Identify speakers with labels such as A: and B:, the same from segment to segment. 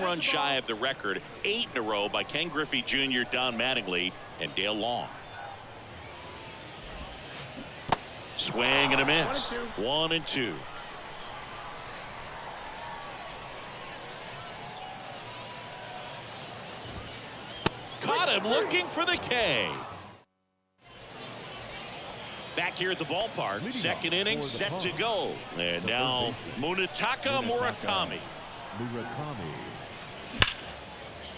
A: Run shy of the record, 8 in a row by Ken Griffey Jr., Don Mattingly, and Dale Long. Swing and a miss. 1-2. Caught him looking for the K. Back here at the ballpark, second inning set to go. And now Munetaka Murakami.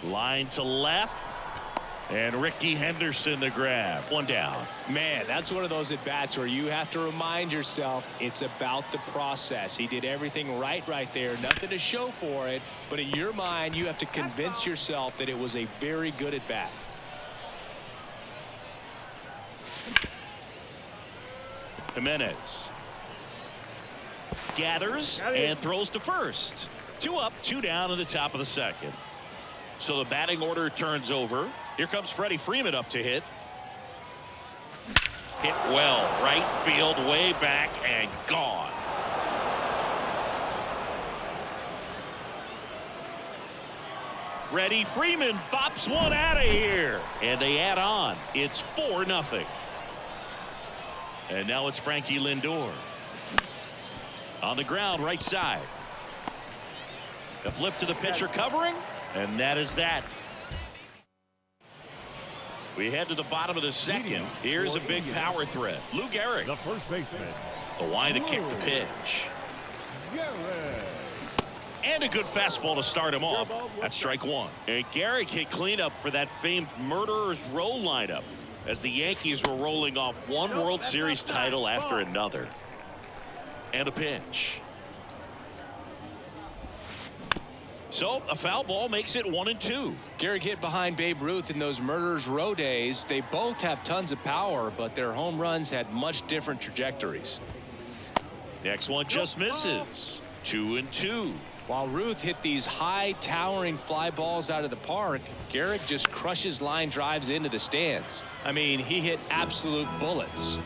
A: Line to left. And Ricky Henderson the grab. One down.
B: Man, that's one of those at-bats where you have to remind yourself it's about the process. He did everything right there. Nothing to show for it. But in your mind, you have to convince yourself that it was a very good at-bat.
A: Jimenez gathers and throws to first. 2 up, 2 down in the top of the second. So the batting order turns over. Here comes Freddie Freeman up to hit. Hit well, right field, way back, and gone. Freddie Freeman bops one out of here. And they add on. It's 4-0. And now it's Frankie Lindor. On the ground, right side. The flip to the pitcher covering. And that is that. We head to the bottom of the second. Here's a big power threat. Lou Gehrig.
C: The first baseman.
A: The line to kick the pitch. And a good fastball to start him off. That's strike one. And Gehrig hit cleanup for that famed Murderers Row lineup as the Yankees were rolling off one World Series title after another. And a pitch. So a foul ball makes it 1-2.
B: Gehrig hit behind Babe Ruth in those Murderers Row days. They both have tons of power, but their home runs had much different trajectories.
A: Next one just misses. 2-2.
B: While Ruth hit these high towering fly balls out of the park, Gehrig just crushes line drives into the stands. I mean, he hit absolute bullets.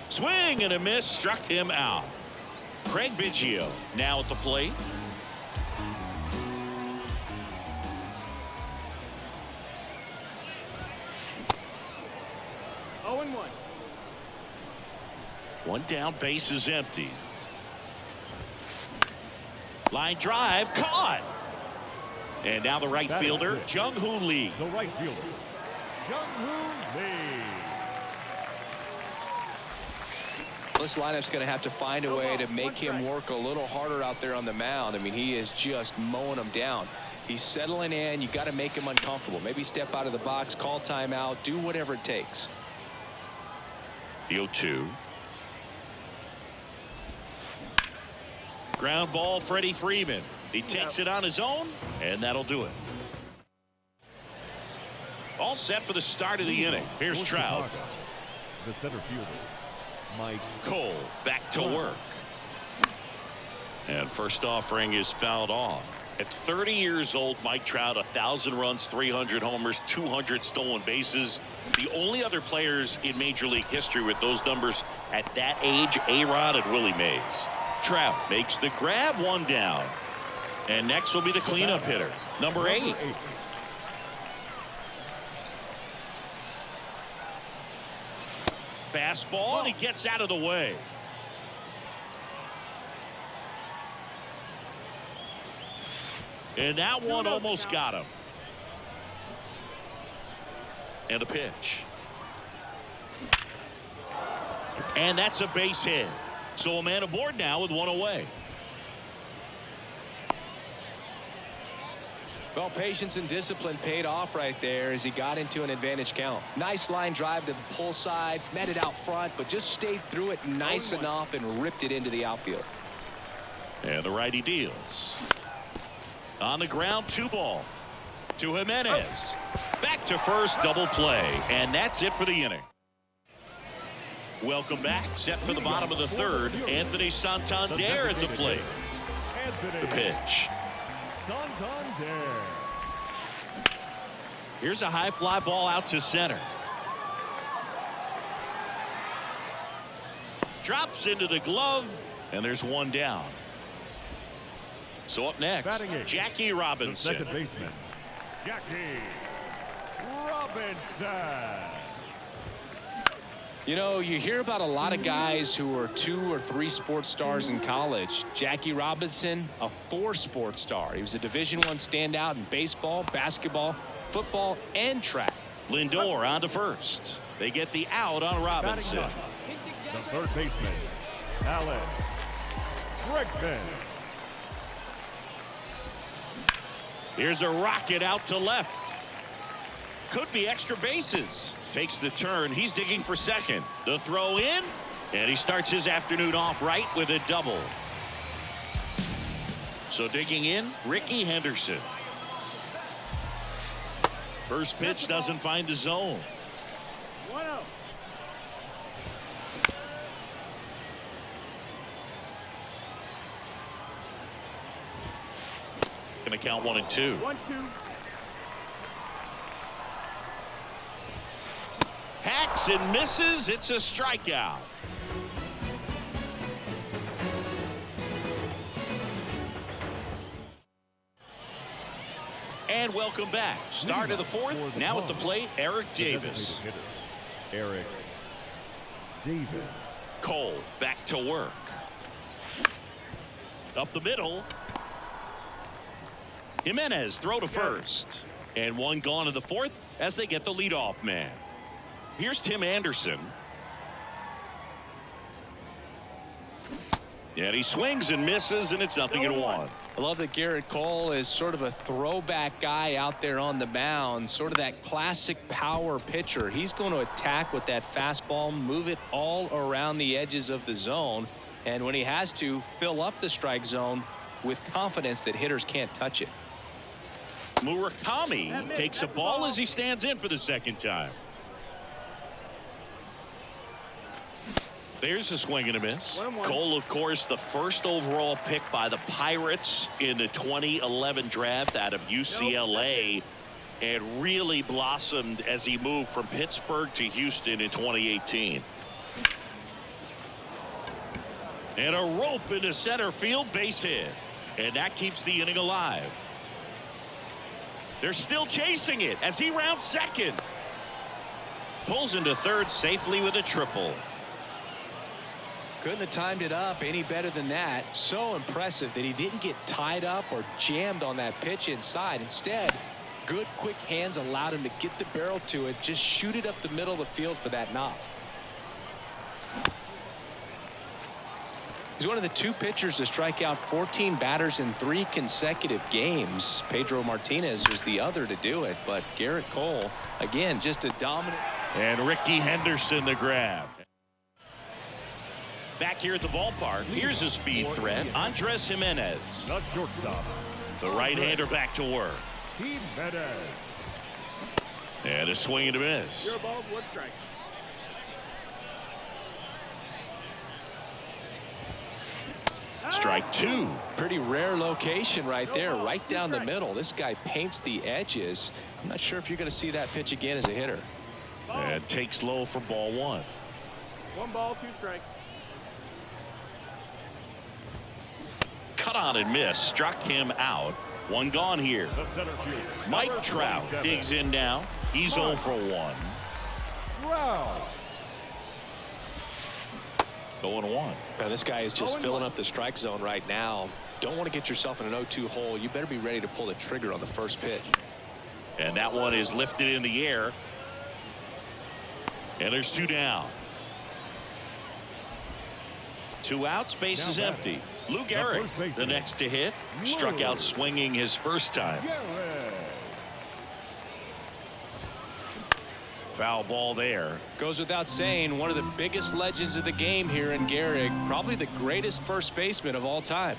A: Swing and a miss, struck him out. Craig Biggio now at the plate. One down, base is empty. Line drive, caught. And now the right fielder, Jung-Hoo Lee.
C: The right fielder, Jung-Hoo Lee.
B: This lineup's going to have to find a way to make him work a little harder out there on the mound. I mean, he is just mowing them down. He's settling in. You got to make him uncomfortable. Maybe step out of the box, call timeout, do whatever it takes.
A: The 0-2. Ground ball, Freddie Freeman. He takes it on his own, and that'll do it. All set for the start of the inning. Here's Trout.
C: The center fielder, Mike
A: Cole back to work. And first offering is fouled off. At 30 years old, Mike Trout, 1,000 runs, 300 homers, 200 stolen bases. The only other players in Major League history with those numbers at that age, A-Rod and Willie Mays. Trout makes the grab, one down. And next will be the cleanup hitter, number 8. Fastball, and he gets out of the way. And that one almost got him. And a pitch. And that's a base hit. So a man aboard now with one away.
B: Well, patience and discipline paid off right there as he got into an advantage count. Nice line drive to the pull side, met it out front, but just stayed through it nice enough and ripped it into the outfield.
A: And the righty deals. On the ground, 2 ball. To Jimenez. Back to first, double play. And that's it for the inning. Welcome back. Set for the bottom of the third. Anthony Santander at the plate. The pitch.
C: Santander.
A: Here's a high fly ball out to center. Drops into the glove, and there's one down. So up next, Jackie Robinson.
C: The second baseman, Jackie Robinson.
B: You know, you hear about a lot of guys who are 2 or 3 sports stars in college. Jackie Robinson, a 4 sports star. He was a Division I standout in baseball, basketball, football, and track.
A: Lindor on to first. They get the out on Robinson.
C: The third baseman, Alex Bregman.
A: Here's a rocket out to left. Could be extra bases. Takes the turn. He's digging for second. The throw in. And he starts his afternoon off right with a double. So digging in, Ricky Henderson. First pitch doesn't find the zone.
C: 1-0.
A: Going to count 1 and 2.
C: 1-2.
A: Hacks and misses. It's a strikeout. And welcome back. Start of the 4th. Now at the plate, Eric Davis.
C: Eric Davis.
A: Cole back to work. Up the middle. Jimenez throw to first. And one gone in the 4th as they get the leadoff man. Here's Tim Anderson. And he swings and misses, and it's 0-1.
B: I love that Garrett Cole is sort of a throwback guy out there on the mound, sort of that classic power pitcher. He's going to attack with that fastball, move it all around the edges of the zone, and when he has to, fill up the strike zone with confidence that hitters can't touch it.
A: Murakami takes a ball as he stands in for the second time. There's a swing and a miss. Cole, of course, the first overall pick by the Pirates in the 2011 draft out of UCLA, and really blossomed as he moved from Pittsburgh to Houston in 2018. And a rope into center field, base hit. And that keeps the inning alive. They're still chasing it as he rounds second. Pulls into third safely with a triple.
B: Couldn't have timed it up any better than that. So impressive that he didn't get tied up or jammed on that pitch inside. Instead, good quick hands allowed him to get the barrel to it, just shoot it up the middle of the field for that knock. He's one of the 2 pitchers to strike out 14 batters in 3 consecutive games. Pedro Martinez was the other to do it, but Garrett Cole, again, just a dominant.
A: And Ricky Henderson the grab. Back here at the ballpark, here's a speed threat, Andres Jimenez.
C: The shortstop,
A: The right-hander back to work.
C: Jimenez.
A: And a swing and a miss.
D: Your ball, 1 strike.
A: Strike 2.
B: Pretty rare location right there, right down the middle. This guy paints the edges. I'm not sure if you're going to see that pitch again as a hitter.
A: And takes low for ball 1.
D: 1 ball, 2 strikes.
A: Cut on and miss. Struck him out. 1 gone here.
C: The center fielder,
A: Mike Trout digs in now. He's 0 for 1.
C: Trout.
A: 0-1.
B: Now, this guy is just filling up the strike zone right now. Don't want to get yourself in an 0-2 hole. You better be ready to pull the trigger on the first pitch.
A: And that one is lifted in the air. And there's 2 down. 2 outs, base is empty. Lou Gehrig, the next to hit, struck out swinging his first time. Foul ball there.
B: Goes without saying, one of the biggest legends of the game here in Gehrig, probably the greatest first baseman of all time.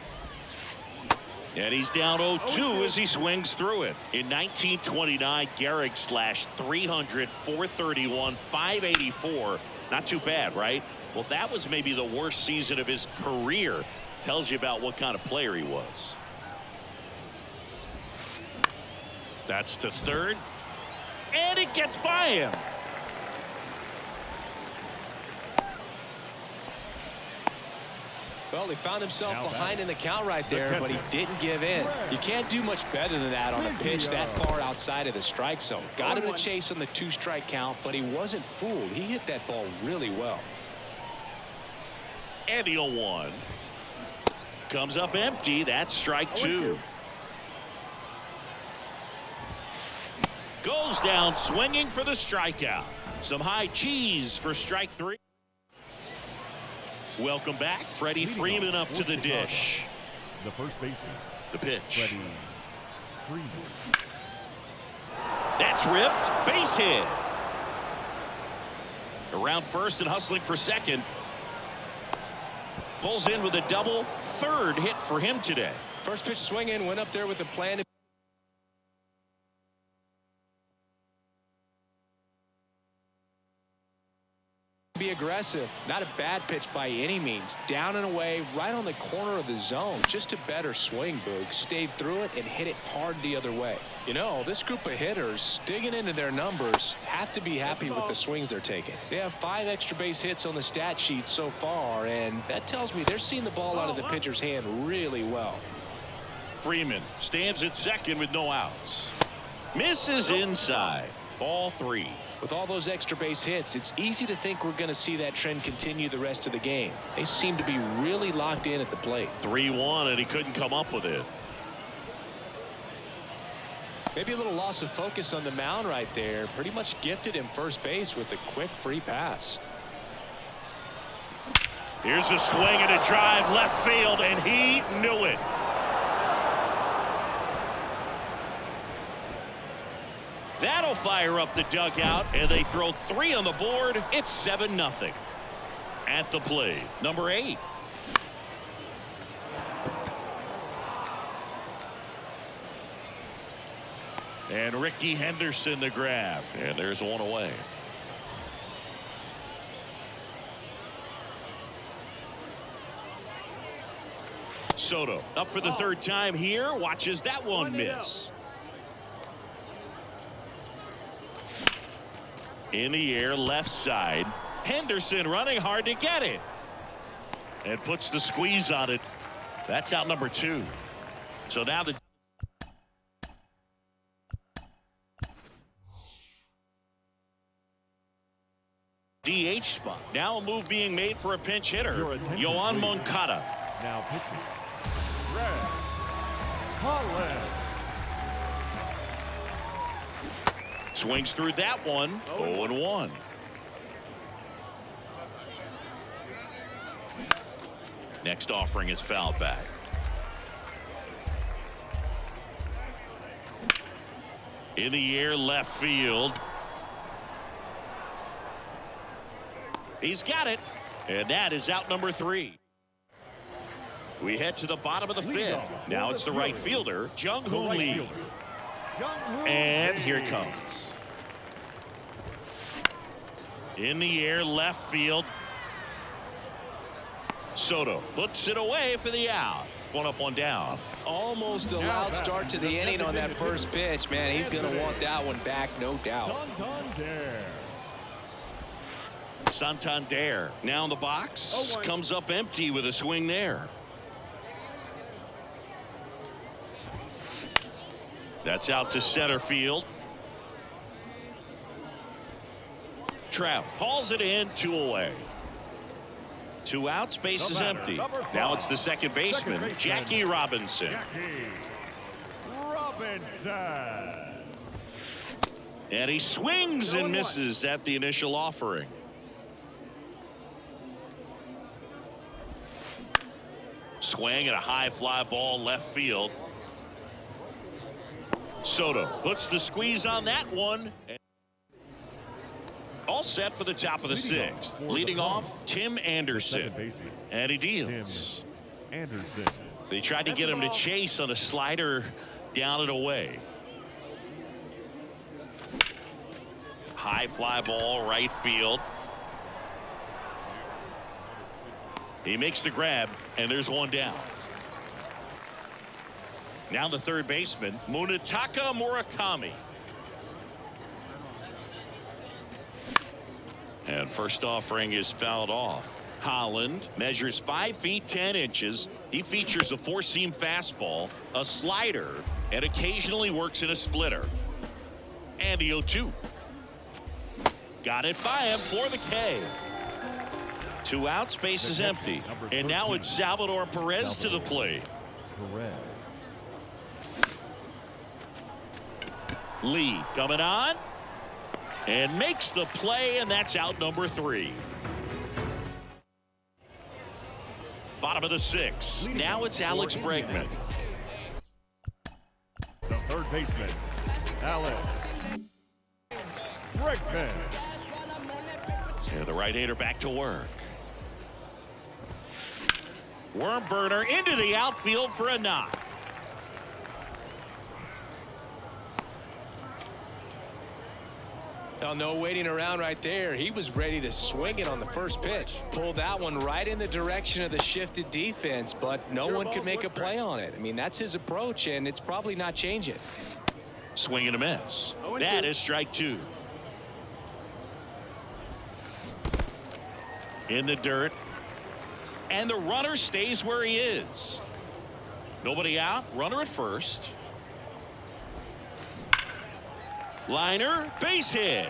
A: And he's down 0-2 as he swings through it. In 1929, Gehrig slashed 300, 431, 584. Not too bad, right? Well, that was maybe the worst season of his career. Tells you about what kind of player he was. That's to third. And it gets by him.
B: Well, he found himself
C: Now
B: behind
C: back.
B: in the count right there, but he didn't give in. You can't do much better than that on a pitch that far outside of the strike zone. Got him to chase on the 2-strike count, but he wasn't fooled. He hit that ball really well.
A: And the 0-1 comes up empty. That's strike 2. Goes down swinging for the strikeout. Some high cheese for strike 3. Welcome back. Freddie Freeman up to the dish.
C: The first baseman,
A: The pitch.
C: Freddie Freeman.
A: That's ripped. Base hit. Around first and hustling for second. Pulls in with a double. Third hit for him today.
B: First pitch swinging, went up there with the plan to be aggressive. Not a bad pitch by any means. Down and away, right on the corner of the zone. Just a better swing, Boog. Stayed through it and hit it hard the other way. You know, this group of hitters, digging into their numbers, have to be happy with the swings they're taking. They have 5 extra base hits on the stat sheet so far, and that tells me they're seeing the ball out of the pitcher's hand really well.
A: Freeman stands at second with no outs. Misses inside. Ball 3.
B: With all those extra base hits, it's easy to think we're going to see that trend continue the rest of the game. They seem to be really locked in at the plate.
A: 3-1, and he couldn't come up with it.
B: Maybe a little loss of focus on the mound right there. Pretty much gifted him first base with a quick free pass.
A: Here's a swing and a drive left field, and he knew it. That'll fire up the dugout, and they throw 3 on the board. It's 7-0. At the plate, number 8. And Ricky Henderson the grab. And there's one away. Soto up for the third time here. Watches that one miss. In the air, left side. Henderson running hard to get it. And puts the squeeze on it. That's out number 2. So now the DH spot. Now a move being made for a pinch hitter. Yoan Moncada.
C: Now pitching, Red Collins.
A: Swings through that one. 0-1. Next offering is fouled back. In the air, left field. He's got it. And that is out number 3. We head to the bottom of the 5th. Now it's the right fielder, Jung-Hoo Lee. And here it comes. In the air, left field. Soto puts it away for the out. 1 up, 1 down.
B: Almost a loud start to the inning on that first pitch. Man, he's going to want that one back, no doubt.
A: Santander now in the box. Comes up empty with a swing there. That's out to center field. Trout hauls it in, 2 away. 2 outs, base is empty. Now it's the second baseman, Jackie Robinson. And he swings and misses at the initial offering. Swing and a high fly ball left field. Soto puts the squeeze on that one. All set for the top of the 6th. Leading off, Tim Anderson. And he deals. They tried to get him to chase on a slider down and away. High fly ball, right field. He makes the grab, and there's 1 down. Now the third baseman, Munetaka Murakami. And first offering is fouled off. Holland measures 5 feet 10 inches. He features a four-seam fastball, a slider, and occasionally works in a splitter. And the 0-2. Got it by him for the K. 2 outs, base is empty. And now it's Salvador Perez to the plate.
C: Perez.
A: Lee coming on and makes the play, and that's out number 3. Bottom of the 6th. Now it's Alex Bregman.
C: The third baseman, Alex Bregman.
A: And the right-hander back to work. Worm burner into the outfield for a knock.
B: Well, no waiting around right there. He was ready to swing it on the first pitch. Pulled that one right in the direction of the shifted defense, but no one could make a play on it. I mean, that's his approach, and it's probably not changing.
A: Swing and a miss. That is strike 2. In the dirt. And the runner stays where he is. Nobody out. Runner at first. Liner, base hit.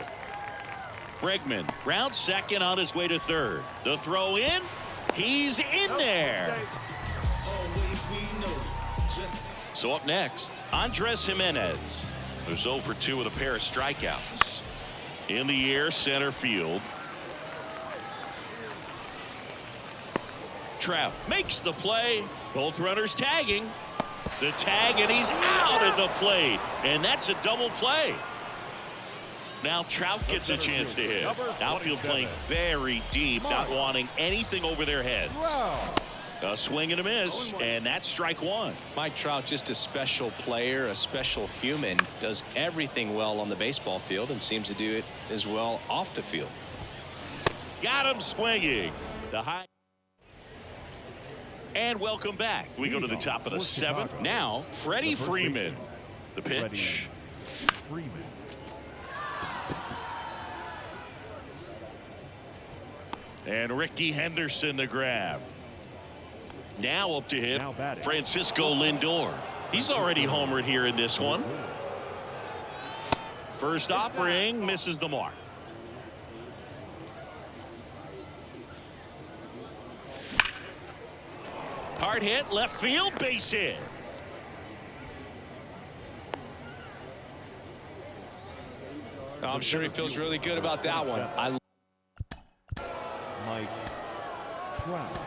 A: Bregman round second on his way to third. The throw in. He's in there. So up next, Andres Jimenez, who's 0 for 2 with a pair of strikeouts. In the air, center field. Trout makes the play. Both runners tagging. The tag, and he's out at the plate. And that's a double play. Now Trout gets a chance to hit. Outfield playing very deep, not wanting anything over their heads. A swing and a miss, and that's strike 1.
B: Mike Trout, just a special player, a special human, does everything well on the baseball field and seems to do it as well off the field.
A: Got him swinging. The high. And welcome back. We go to the top of the 7th. Now, Freddie Freeman. The pitch.
C: Freeman.
A: And Ricky Henderson the grab. Now up to hit Francisco Lindor. He's already homered here in this one. First offering misses the mark. Hard hit, left field, base hit.
B: I'm sure he feels really good about that one.
C: Mike Trout.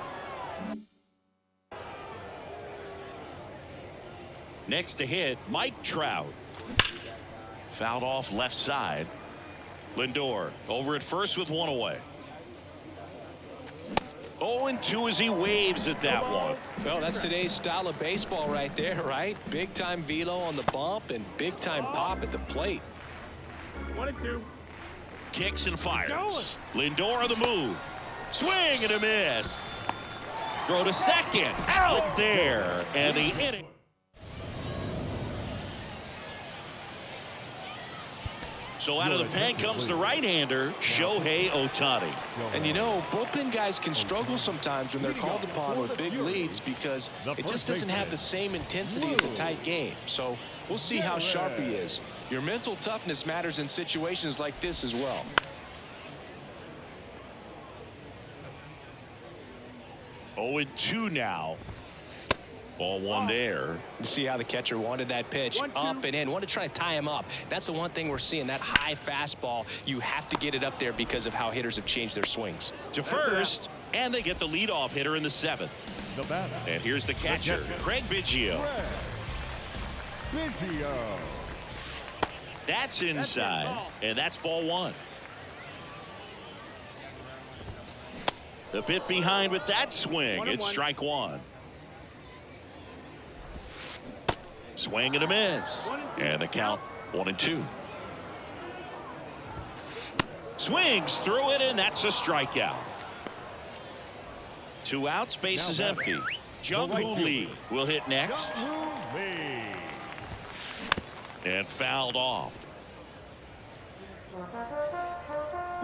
A: Next to hit, Mike Trout. Fouled off left side. Lindor over at first with 1 away. 0-2 as he waves at that one.
B: Well, that's today's style of baseball right there, right? Big time velo on the bump and big time pop at the plate.
D: 1-2.
A: Kicks and fires. Lindor on the move. Swing and a miss. Throw to second. Out there. And the inning. So out of the pen comes the right-hander, Shohei Ohtani.
B: And you know, bullpen guys can struggle sometimes when they're called upon with big leads because it just doesn't have the same intensity as a tight game. So we'll see how sharp he is. Your mental toughness matters in situations like this as well.
A: Oh, 0-2 now. Ball 1 there.
B: You see how the catcher wanted that pitch up and in. Wanted to try to tie him up. That's the one thing we're seeing, that high fastball. You have to get it up there because of how hitters have changed their swings.
A: To first, and they get the leadoff hitter in the 7th. And here's the catcher, Craig Biggio. That's inside, and that's ball 1. A bit behind with that swing. It's strike 1. Swing and a miss. And the count 1-2. Swings through it, and that's a strikeout. 2 outs, base is empty. Jung-Hoo Lee will hit next. And fouled off.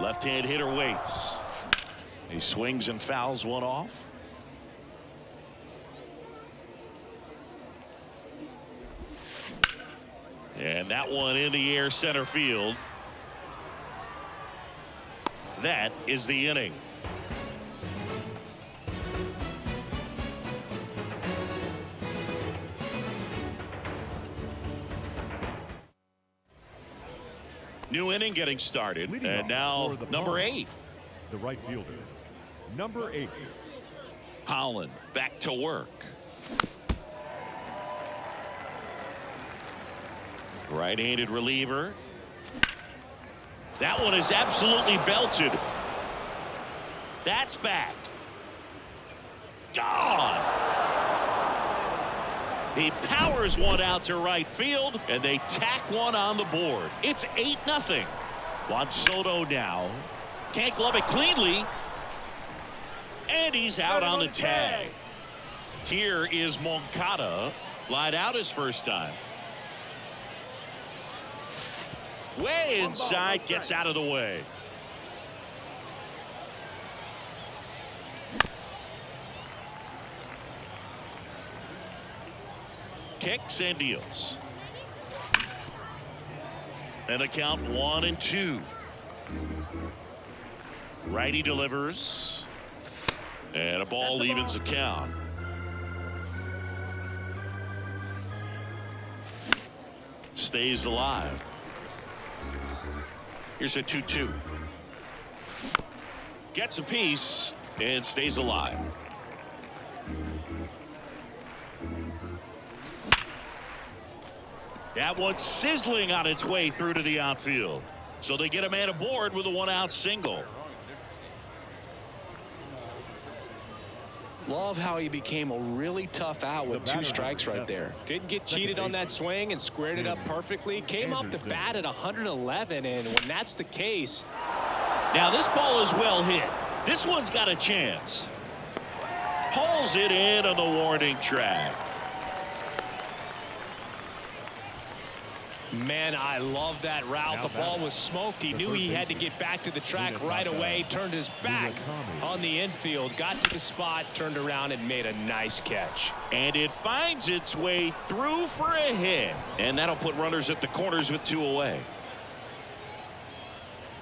A: Left-hand hitter waits. He swings and fouls one off. And that one in the air center field. That is the inning. New inning getting started.
C: Leading
A: And
C: off
A: now
C: for the
A: number
C: Pirates,
A: 8.
C: The right fielder, number 8.
A: Holland back to work. Right-handed reliever. That one is absolutely belted. That's back. Gone. He powers one out to right field, and they tack one on the board. It's 8-0. Juan Soto now. Can't glove it cleanly. And he's out on the tag. Here is Moncada. Flied out his first time. Way inside, gets out of the way. Kicks and deals. And a count 1-2. Righty delivers. And a ball evens the count. Stays alive. Here's a 2-2. Gets a piece and stays alive. That one's sizzling on its way through to the outfield. So they get a man aboard with a 1-out single.
B: Love how he became a really tough out with 2 strikes right there. Didn't get cheated on that swing and squared it up perfectly. Came off the bat at 111, and when that's the case.
A: Now this ball is well hit. This one's got a chance. Pulls it in on the warning track.
B: Man, I love that route. The ball was smoked. He knew he had to get back to the track right away. Turned his back on the infield. Got to the spot, turned around, and made a nice catch.
A: And it finds its way through for a hit. And that'll put runners at the corners with 2 away.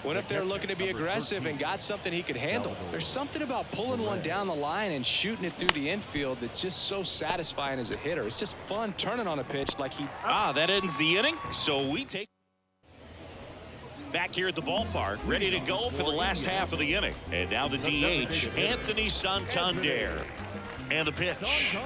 B: Went up there looking to be aggressive and got something he could handle. There's something about pulling one down the line and shooting it through the infield that's just so satisfying as a hitter. It's just fun turning on a pitch like he.
A: That ends the inning. So we take back here at the ballpark, ready to go for the last half of the inning. And now the DH, Anthony Santander. And the pitch.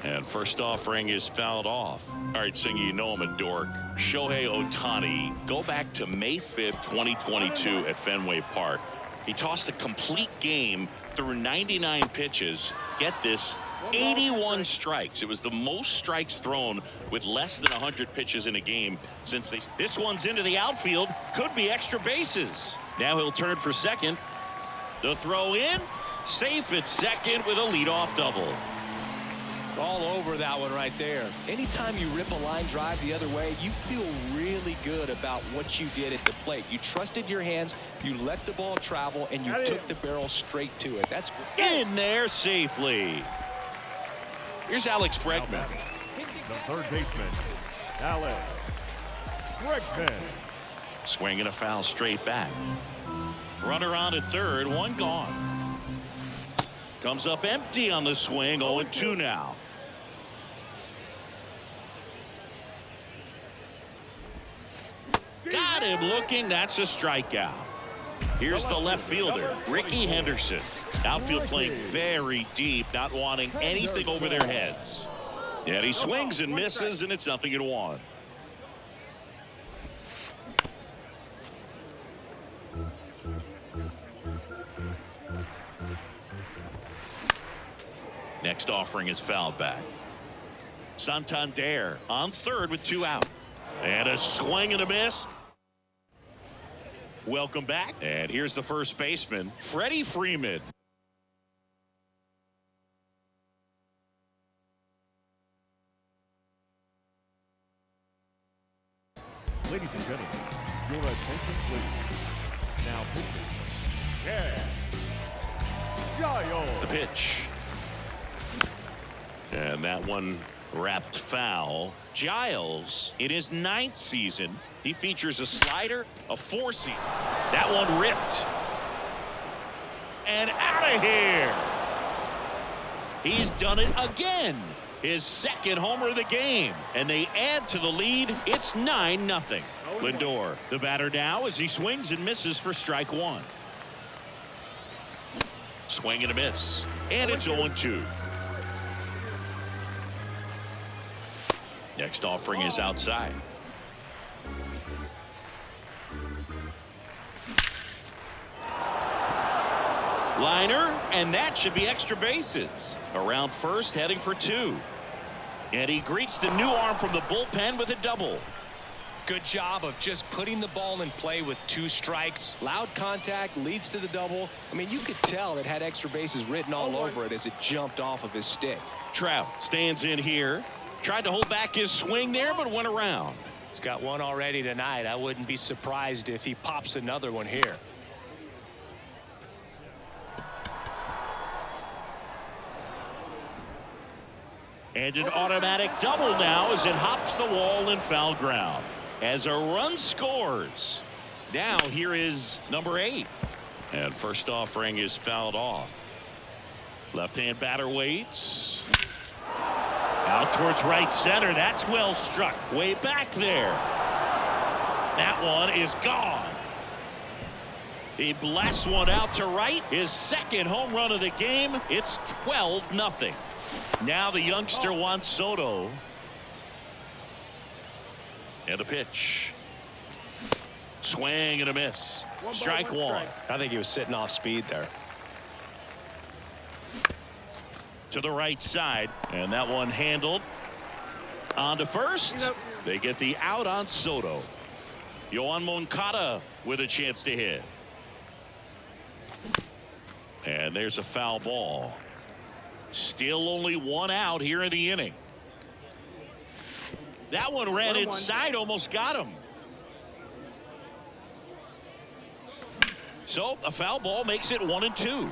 A: And first offering is fouled off. All right, Singy, you know him in Dork. Shohei Ohtani. Go back to May 5th, 2022 at Fenway Park. He tossed a complete game through 99 pitches. Get this, 81 strikes. It was the most strikes thrown with less than 100 pitches in a game since they. This one's into the outfield. Could be extra bases. Now he'll turn for second. The throw in. Safe at second with a leadoff double.
B: All over that one right there. Anytime you rip a line drive the other way, you feel really good about what you did at the plate. You trusted your hands, you let the ball travel, and you took the barrel straight to it. That's
A: in there safely. Here's Alex Bregman.
C: The third baseman, Alex Bregman.
A: Swinging a foul straight back. Runner on at third, one gone. Comes up empty on the swing, 0-2 now. Got him looking. That's a strikeout. Here's the left fielder, Ricky Henderson. Outfield playing very deep, not wanting anything over their heads. Yet he swings and misses, and it's 0-1. Next offering is fouled back. Santander on third with 2 out. And a swing and a miss. Welcome back. And here's the first baseman, Freddie Freeman.
C: Ladies and gentlemen, your attention please. Now pitching. Yeah. Giles.
A: The pitch. And that one wrapped foul. Giles, in his 9th season, he features a slider, a 4-seam. That one ripped. And out of here. He's done it again. His 2nd homer of the game. And they add to the lead. It's 9-0. Lindor, the batter now as he swings and misses for strike 1. Swing and a miss. And it's 0-2. Next offering is outside. Liner, and that should be extra bases. Around first, heading for 2. And he greets the new arm from the bullpen with a double.
B: Good job of just putting the ball in play with 2 strikes. Loud contact leads to the double. I mean, you could tell it had extra bases written all over it as it jumped off of his stick.
A: Trout stands in here. Tried to hold back his swing there, but went around.
B: He's got one already tonight. I wouldn't be surprised if he pops another one here.
A: And an automatic double now as it hops the wall in foul ground. As a run scores. Now here is number 8. And first offering is fouled off. Left-hand batter waits. Out towards right center. That's well struck. Way back there. That one is gone. He blasts one out to right. His 2nd home run of the game. It's 12-0. Now the youngster Juan Soto. And a pitch. Swing and a miss. Strike 1.
B: I think he was sitting off speed there.
A: To the right side, and that one handled. On to first. They get the out on Soto. Yoan Moncada with a chance to hit. And there's a foul ball. Still only 1 out here in the inning. That one ran inside, almost got him. So a foul ball makes it 1-2.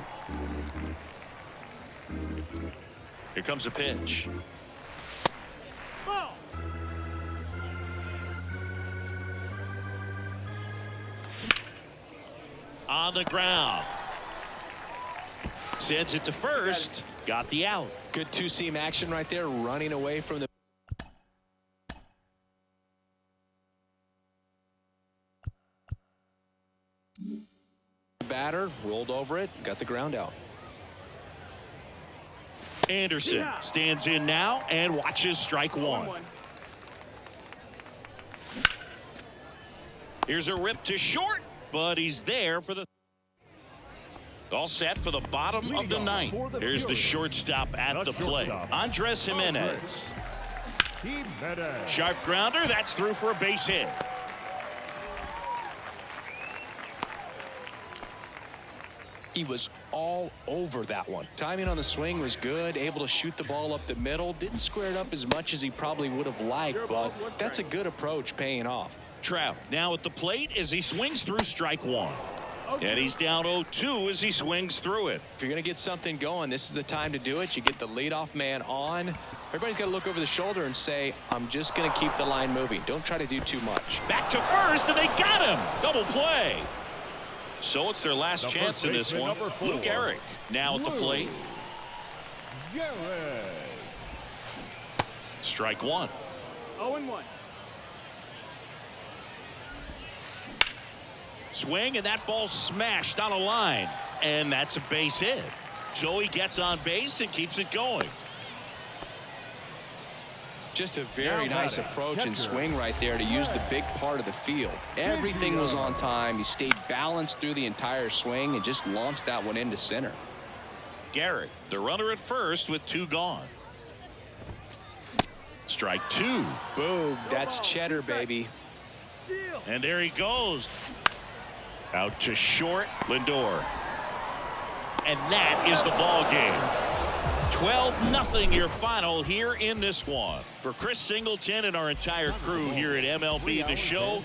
A: Here comes a pitch.
D: Ball.
A: On the ground. Sends it to first. Got the out.
B: Good 2-seam action right there, running away from the batter, rolled over it, got the ground out.
A: Anderson stands in now and watches strike 1. Here's a rip to short, but he's there for the all set for the bottom of the 9th. Here's the shortstop at the plate. Andres Jimenez. Sharp grounder. That's through for a base hit.
B: He was all over that one. Timing on the swing was good, able to shoot the ball up the middle. Didn't square it up as much as he probably would have liked, but that's a good approach, paying off.
A: Trout now at the plate as he swings through strike 1. And he's down 0-2 as he swings through it.
B: If you're going to get something going, this is the time to do it. You get the leadoff man on. Everybody's got to look over the shoulder and say, I'm just going to keep the line moving. Don't try to do too much.
A: Back to first, and they got him. Double play. So it's their last chance in this one. Luke Eric now at the plate. Strike 1.
D: 0-1.
A: Swing, and that ball smashed on a line. And that's a base hit. So he gets on base and keeps it going.
B: Just a very nice approach and swing right there to use the big part of the field. Everything was on time. He stayed balanced through the entire swing and just launched that one into center.
A: Garrett, the runner at first with 2 gone. Strike 2.
B: Boom. That's cheddar, baby.
A: And there he goes. Out to short, Lindor. And that is the ball game. 12-0 your final here in this one. For Chris Singleton and our entire crew here at MLB The Show,